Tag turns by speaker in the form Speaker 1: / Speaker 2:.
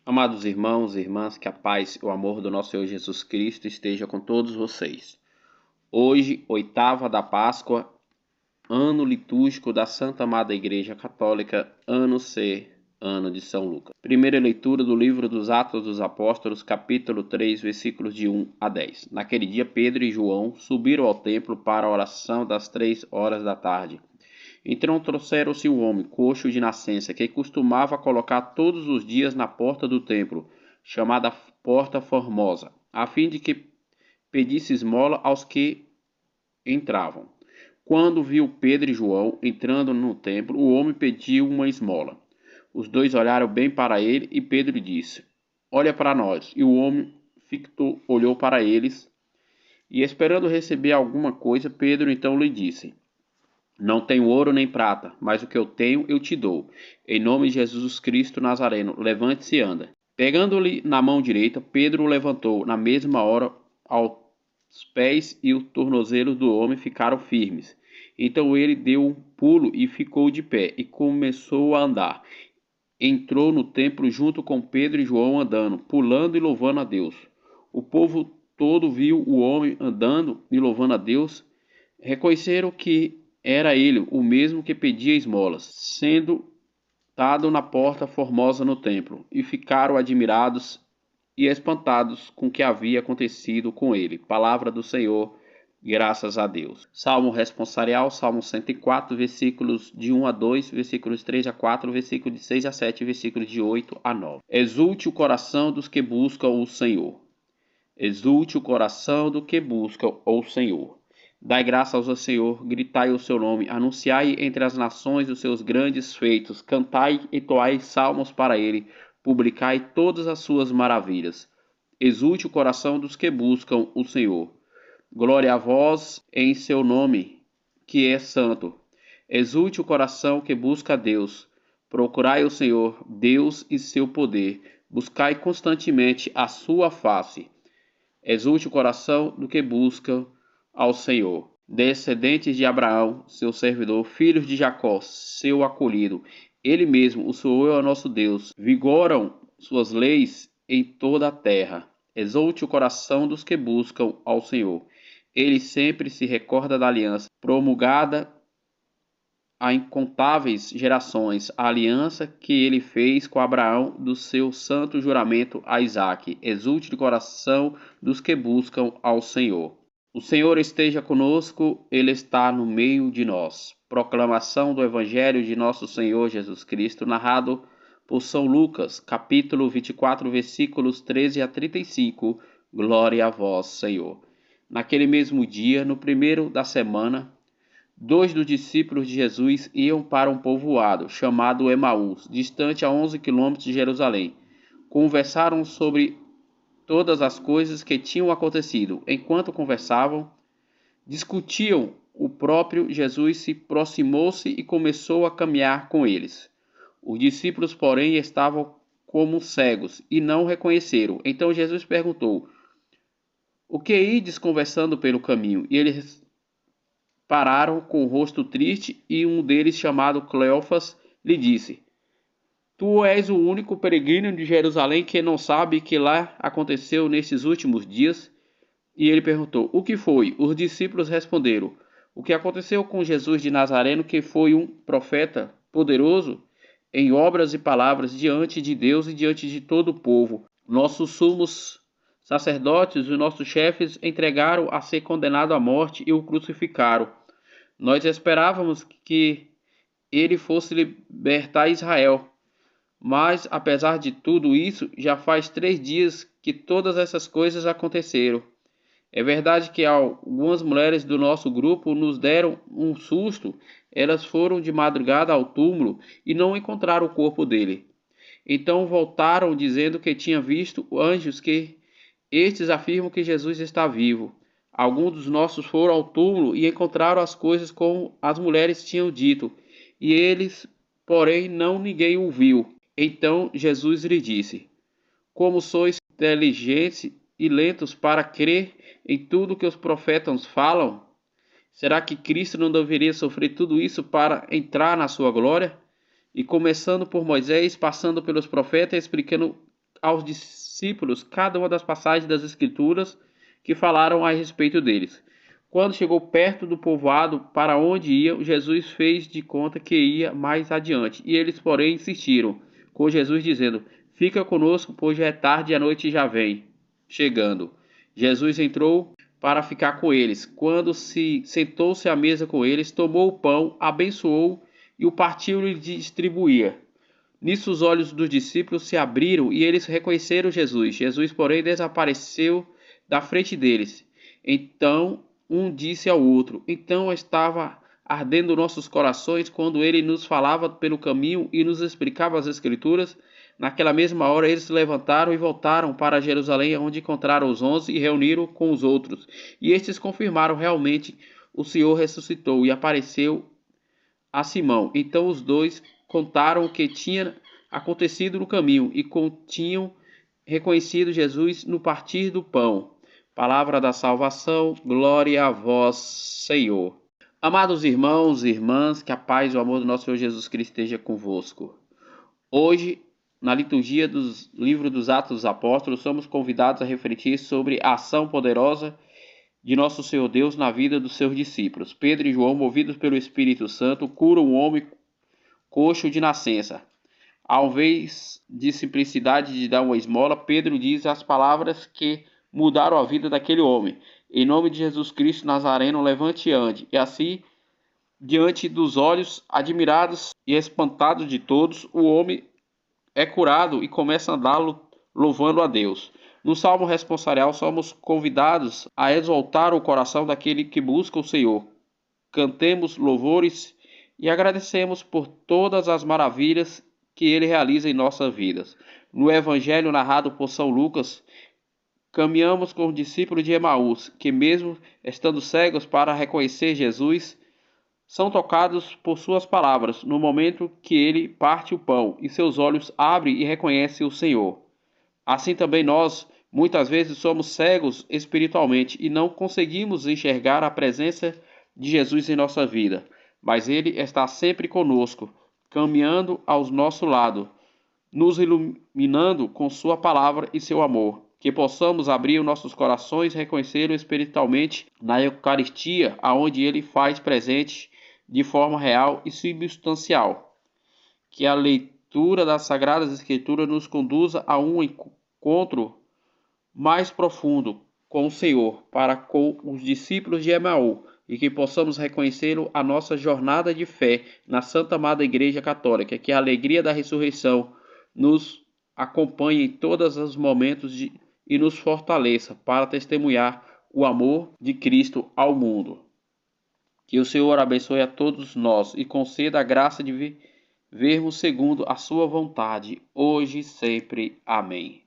Speaker 1: Amados irmãos e irmãs, que a paz e o amor do nosso Senhor Jesus Cristo esteja com todos vocês. Hoje, oitava da Páscoa, ano litúrgico da Santa Amada Igreja Católica, ano C, ano de São Lucas. Primeira leitura do livro dos Atos dos Apóstolos, capítulo 3, versículos de 1 a 10. Naquele dia, Pedro e João subiram ao templo para a oração das 3 horas da tarde. Então trouxeram-se um homem coxo de nascença, que costumava colocar todos os dias na porta do templo, chamada Porta Formosa, a fim de que pedisse esmola aos que entravam. Quando viu Pedro e João entrando no templo, o homem pediu uma esmola. Os dois olharam bem para ele e Pedro disse: Olha para nós. E o homem olhou para eles e, esperando receber alguma coisa, Pedro então lhe disse: Não tenho ouro nem prata, mas o que eu tenho eu te dou. Em nome de Jesus Cristo Nazareno, levante-se e anda. Pegando-lhe na mão direita, Pedro o levantou. Na mesma hora, aos pés e os tornozelos do homem ficaram firmes. Então ele deu um pulo e ficou de pé, e começou a andar. Entrou no templo junto com Pedro e João andando, pulando e louvando a Deus. O povo todo viu o homem andando e louvando a Deus. Reconheceram que era ele o mesmo que pedia esmolas, sendo dado na porta formosa no templo, e ficaram admirados e espantados com o que havia acontecido com ele. Palavra do Senhor, graças a Deus. Salmo responsorial, Salmo 104, versículos de 1 a 2, versículos 3 a 4, versículos de 6 a 7, versículos de 8 a 9. Exulte o coração dos que buscam o Senhor. Exulte o coração do que buscam o Senhor. Dai graças ao Senhor, gritai o seu nome, anunciai entre as nações os seus grandes feitos, cantai e toai salmos para ele, publicai todas as suas maravilhas. Exulte o coração dos que buscam o Senhor. Glória a vós em seu nome, que é santo. Exulte o coração que busca a Deus. Procurai o Senhor, Deus e seu poder. Buscai constantemente a sua face. Exulte o coração do que busca ao Senhor. Descendentes de Abraão, seu servidor, filhos de Jacó, seu acolhido. Ele mesmo, o Senhor é o nosso Deus. Vigoram suas leis em toda a terra. Exulte o coração dos que buscam ao Senhor. Ele sempre se recorda da aliança, promulgada a incontáveis gerações, a aliança que ele fez com Abraão, do seu santo juramento a Isaque. Exulte o coração dos que buscam ao Senhor. O Senhor esteja conosco, Ele está no meio de nós. Proclamação do Evangelho de nosso Senhor Jesus Cristo, narrado por São Lucas, capítulo 24, versículos 13 a 35. Glória a vós, Senhor. Naquele mesmo dia, no primeiro da semana, 2 dos discípulos de Jesus iam para um povoado chamado Emaús, distante a 11 quilômetros de Jerusalém. Conversaram sobre todas as coisas que tinham acontecido. Enquanto conversavam, discutiam, o próprio Jesus se aproximou-se e começou a caminhar com eles. Os discípulos, porém, estavam como cegos e não reconheceram. Então Jesus perguntou: O que ides conversando pelo caminho? E eles pararam com o rosto triste, e um deles, chamado Cleofas, lhe disse: Tu és o único peregrino de Jerusalém que não sabe que lá aconteceu nestes últimos dias? E ele perguntou: O que foi? Os discípulos responderam: O que aconteceu com Jesus de Nazareno, que foi um profeta poderoso em obras e palavras diante de Deus e diante de todo o povo. Nossos sumos sacerdotes e nossos chefes entregaram a ser condenado à morte e o crucificaram. Nós esperávamos que ele fosse libertar Israel. Mas, apesar de tudo isso, já faz 3 dias que todas essas coisas aconteceram. É verdade que algumas mulheres do nosso grupo nos deram um susto. Elas foram de madrugada ao túmulo e não encontraram o corpo dele. Então voltaram dizendo que tinham visto anjos, que estes afirmam que Jesus está vivo. Alguns dos nossos foram ao túmulo e encontraram as coisas como as mulheres tinham dito. E eles, porém, ninguém o viu. Então Jesus lhe disse: Como sois inteligentes e lentos para crer em tudo que os profetas falam? Será que Cristo não deveria sofrer tudo isso para entrar na sua glória? E começando por Moisés, passando pelos profetas, explicando aos discípulos cada uma das passagens das Escrituras que falaram a respeito deles. Quando chegou perto do povoado para onde iam, Jesus fez de conta que ia mais adiante. E eles, porém, insistiram com Jesus, dizendo: Fica conosco, pois já é tarde e a noite já vem chegando. Jesus entrou para ficar com eles. Quando sentou-se à mesa com eles, tomou o pão, abençoou e o partiu e distribuía. Nisso os olhos dos discípulos se abriram e eles reconheceram Jesus. Jesus, porém, desapareceu da frente deles. Então um disse ao outro: Então estava ardendo nossos corações quando ele nos falava pelo caminho e nos explicava as Escrituras. Naquela mesma hora eles se levantaram e voltaram para Jerusalém, onde encontraram os 11 e reuniram com os outros. E estes confirmaram realmente o Senhor ressuscitou e apareceu a Simão. Então os dois contaram o que tinha acontecido no caminho e tinham reconhecido Jesus no partir do pão. Palavra da salvação, glória a vós, Senhor. Amados irmãos e irmãs, que a paz e o amor do nosso Senhor Jesus Cristo esteja convosco. Hoje, na liturgia dos livros dos Atos dos Apóstolos, somos convidados a refletir sobre a ação poderosa de nosso Senhor Deus na vida dos seus discípulos. Pedro e João, movidos pelo Espírito Santo, curam um homem coxo de nascença. Ao invés de simplicidade de dar uma esmola, Pedro diz as palavras que mudaram a vida daquele homem. Em nome de Jesus Cristo Nazareno, levante e ande. E assim, diante dos olhos admirados e espantados de todos, o homem é curado e começa a andar louvando a Deus. No Salmo responsorial, somos convidados a exaltar o coração daquele que busca o Senhor. Cantemos louvores e agradecemos por todas as maravilhas que ele realiza em nossas vidas. No Evangelho narrado por São Lucas, caminhamos com os discípulos de Emaús, que mesmo estando cegos para reconhecer Jesus, são tocados por suas palavras no momento que ele parte o pão e seus olhos abrem e reconhecem o Senhor. Assim também nós, muitas vezes, somos cegos espiritualmente e não conseguimos enxergar a presença de Jesus em nossa vida, mas ele está sempre conosco, caminhando ao nosso lado, nos iluminando com sua palavra e seu amor. Que possamos abrir os nossos corações e reconhecê-lo espiritualmente na Eucaristia, aonde ele faz presente de forma real e substancial. Que a leitura das Sagradas Escrituras nos conduza a um encontro mais profundo com o Senhor, para com os discípulos de Emaús, e que possamos reconhecê-lo a nossa jornada de fé na Santa Amada Igreja Católica. Que a alegria da ressurreição nos acompanhe em todos os momentos e nos fortaleça para testemunhar o amor de Cristo ao mundo. Que o Senhor abençoe a todos nós e conceda a graça de vivermos segundo a sua vontade, hoje e sempre. Amém.